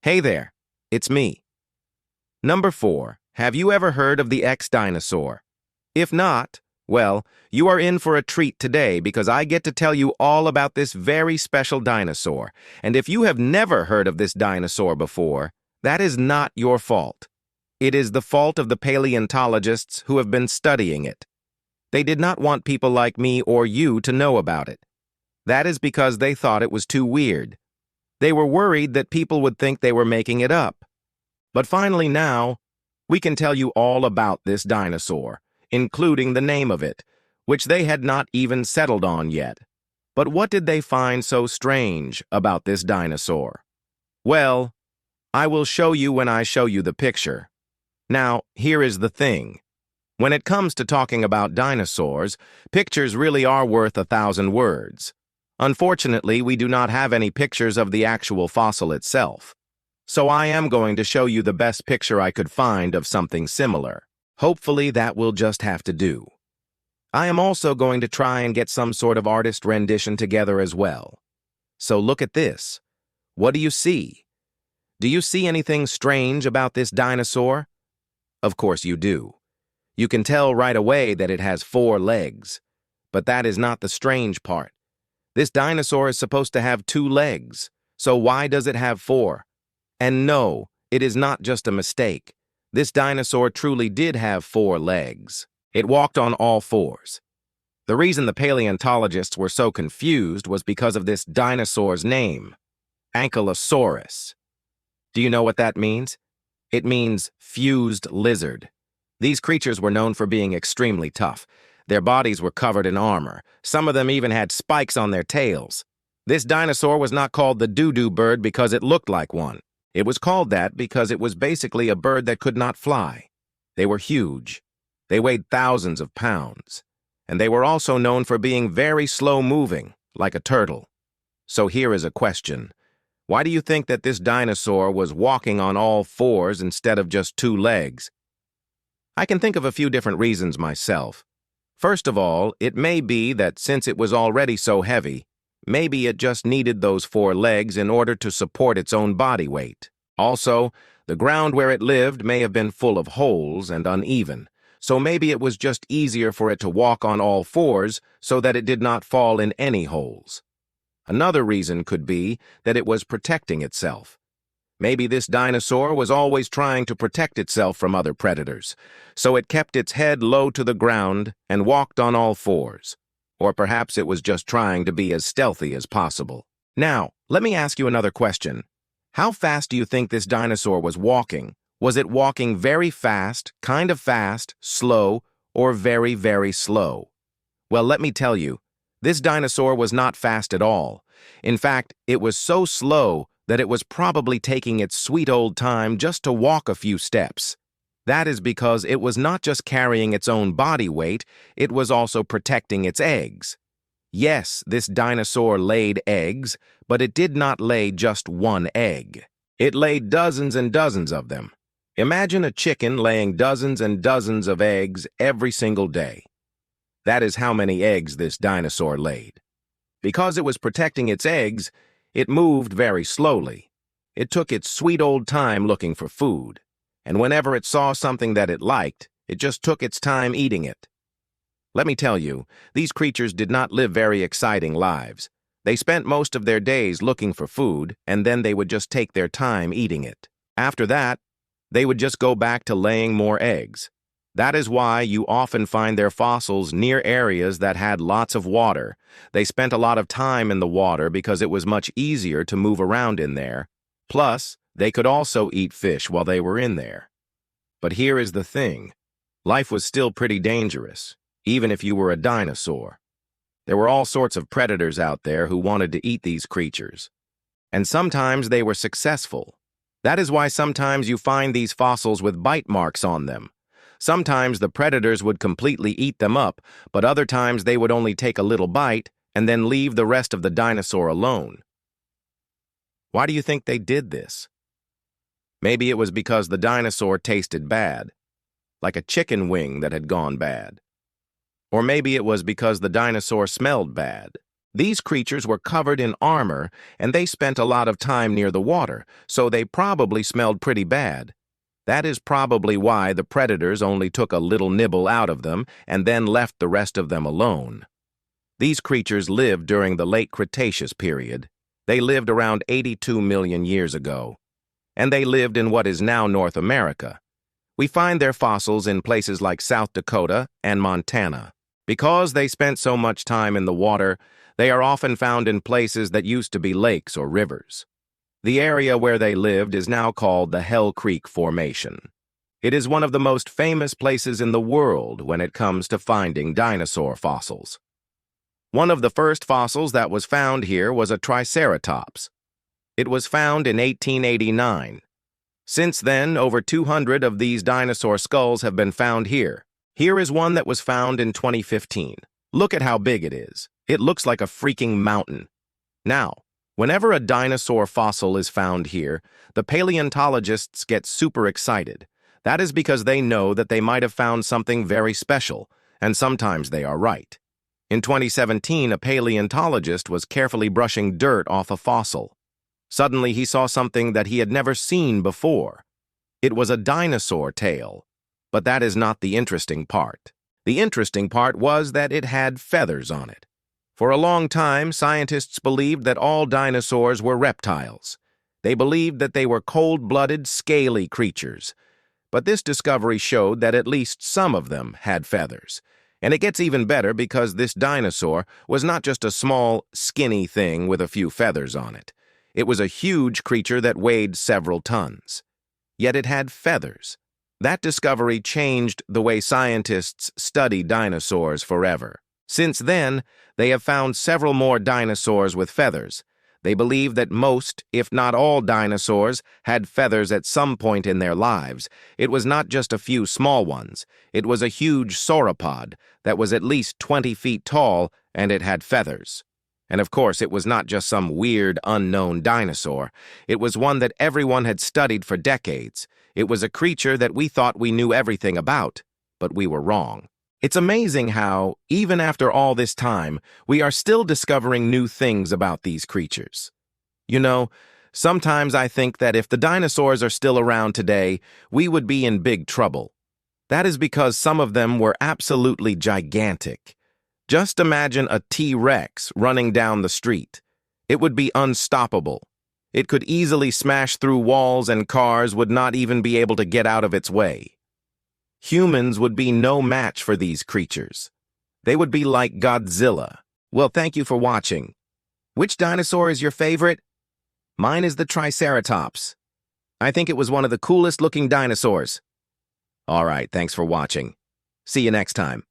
Hey there, it's me. Number 4. Have you ever heard of the X-Dinosaur? If not, well, you are in for a treat today because I get to tell you all about this very special dinosaur. And if you have never heard of this dinosaur before, that is not your fault. It is the fault of the paleontologists who have been studying it. They did not want people like me or you to know about it. That is because they thought it was too weird. They were worried that people would think they were making it up. But finally now, we can tell you all about this dinosaur, including the name of it, which they had not even settled on yet. But what did they find so strange about this dinosaur? Well, I will show you when I show you the picture. Now, here is the thing. When it comes to talking about dinosaurs, pictures really are worth 1,000 words. Unfortunately, we do not have any pictures of the actual fossil itself. So I am going to show you the best picture I could find of something similar. Hopefully that will just have to do. I am also going to try and get some sort of artist rendition together as well. So look at this. What do you see? Do you see anything strange about this dinosaur? Of course you do. You can tell right away that it has 4 legs. But that is not the strange part. This dinosaur is supposed to have 2 legs. So why does it have 4? And no, it is not just a mistake. This dinosaur truly did have 4 legs. It walked on all 4s. The reason the paleontologists were so confused was because of this dinosaur's name, Ankylosaurus. Do you know what that means? It means fused lizard. These creatures were known for being extremely tough. Their bodies were covered in armor. Some of them even had spikes on their tails. This dinosaur was not called the doo-doo bird because it looked like one. It was called that because it was basically a bird that could not fly. They were huge. They weighed thousands of pounds. And they were also known for being very slow-moving, like a turtle. So here is a question. Why do you think that this dinosaur was walking on all 4s instead of just 2 legs? I can think of a few different reasons myself. First of all, it may be that since it was already so heavy, maybe it just needed those 4 legs in order to support its own body weight. Also, the ground where it lived may have been full of holes and uneven, so maybe it was just easier for it to walk on all 4s so that it did not fall in any holes. Another reason could be that it was protecting itself. Maybe this dinosaur was always trying to protect itself from other predators, so it kept its head low to the ground and walked on all 4s. Or perhaps it was just trying to be as stealthy as possible. Now, let me ask you another question. How fast do you think this dinosaur was walking? Was it walking very fast, kind of fast, slow, or very, very slow? Well, let me tell you, this dinosaur was not fast at all. In fact, it was so slow that it was probably taking its sweet old time just to walk a few steps. That is because it was not just carrying its own body weight, it was also protecting its eggs. Yes, this dinosaur laid eggs, but it did not lay just 1 egg. It laid dozens and dozens of them. Imagine a chicken laying dozens and dozens of eggs every single day. That is how many eggs this dinosaur laid. Because it was protecting its eggs, it moved very slowly. It took its sweet old time looking for food, and whenever it saw something that it liked, it just took its time eating it. Let me tell you, these creatures did not live very exciting lives. They spent most of their days looking for food, and then they would just take their time eating it. After that, they would just go back to laying more eggs. That is why you often find their fossils near areas that had lots of water. They spent a lot of time in the water because it was much easier to move around in there. Plus, they could also eat fish while they were in there. But here is the thing. Life was still pretty dangerous, even if you were a dinosaur. There were all sorts of predators out there who wanted to eat these creatures. And sometimes they were successful. That is why sometimes you find these fossils with bite marks on them. Sometimes the predators would completely eat them up, but other times they would only take a little bite and then leave the rest of the dinosaur alone. Why do you think they did this? Maybe it was because the dinosaur tasted bad, like a chicken wing that had gone bad. Or maybe it was because the dinosaur smelled bad. These creatures were covered in armor, and they spent a lot of time near the water, so they probably smelled pretty bad. That is probably why the predators only took a little nibble out of them and then left the rest of them alone. These creatures lived during the Late Cretaceous period. They lived around 82 million years ago, and they lived in what is now North America. We find their fossils in places like South Dakota and Montana. Because they spent so much time in the water, they are often found in places that used to be lakes or rivers. The area where they lived is now called the Hell Creek Formation. It is one of the most famous places in the world when it comes to finding dinosaur fossils. One of the first fossils that was found here was a Triceratops. It was found in 1889. Since then, over 200 of these dinosaur skulls have been found here. Here is one that was found in 2015. Look at how big it is. It looks like a freaking mountain. Now, whenever a dinosaur fossil is found here, the paleontologists get super excited. That is because they know that they might have found something very special, and sometimes they are right. In 2017, a paleontologist was carefully brushing dirt off a fossil. Suddenly, he saw something that he had never seen before. It was a dinosaur tail. But that is not the interesting part. The interesting part was that it had feathers on it. For a long time, scientists believed that all dinosaurs were reptiles. They believed that they were cold-blooded, scaly creatures. But this discovery showed that at least some of them had feathers. And it gets even better because this dinosaur was not just a small, skinny thing with a few feathers on it. It was a huge creature that weighed several tons. Yet it had feathers. That discovery changed the way scientists study dinosaurs forever. Since then, they have found several more dinosaurs with feathers. They believe that most, if not all, dinosaurs had feathers at some point in their lives. It was not just a few small ones. It was a huge sauropod that was at least 20 feet tall, and it had feathers. And of course, it was not just some weird, unknown dinosaur. It was one that everyone had studied for decades. It was a creature that we thought we knew everything about, but we were wrong. It's amazing how, even after all this time, we are still discovering new things about these creatures. You know, sometimes I think that if the dinosaurs are still around today, we would be in big trouble. That is because some of them were absolutely gigantic. Just imagine a T-Rex running down the street. It would be unstoppable. It could easily smash through walls, and cars would not even be able to get out of its way. Humans would be no match for these creatures. They would be like Godzilla. Well, thank you for watching. Which dinosaur is your favorite? Mine is the Triceratops. I think it was one of the coolest looking dinosaurs. All right, thanks for watching. See you next time.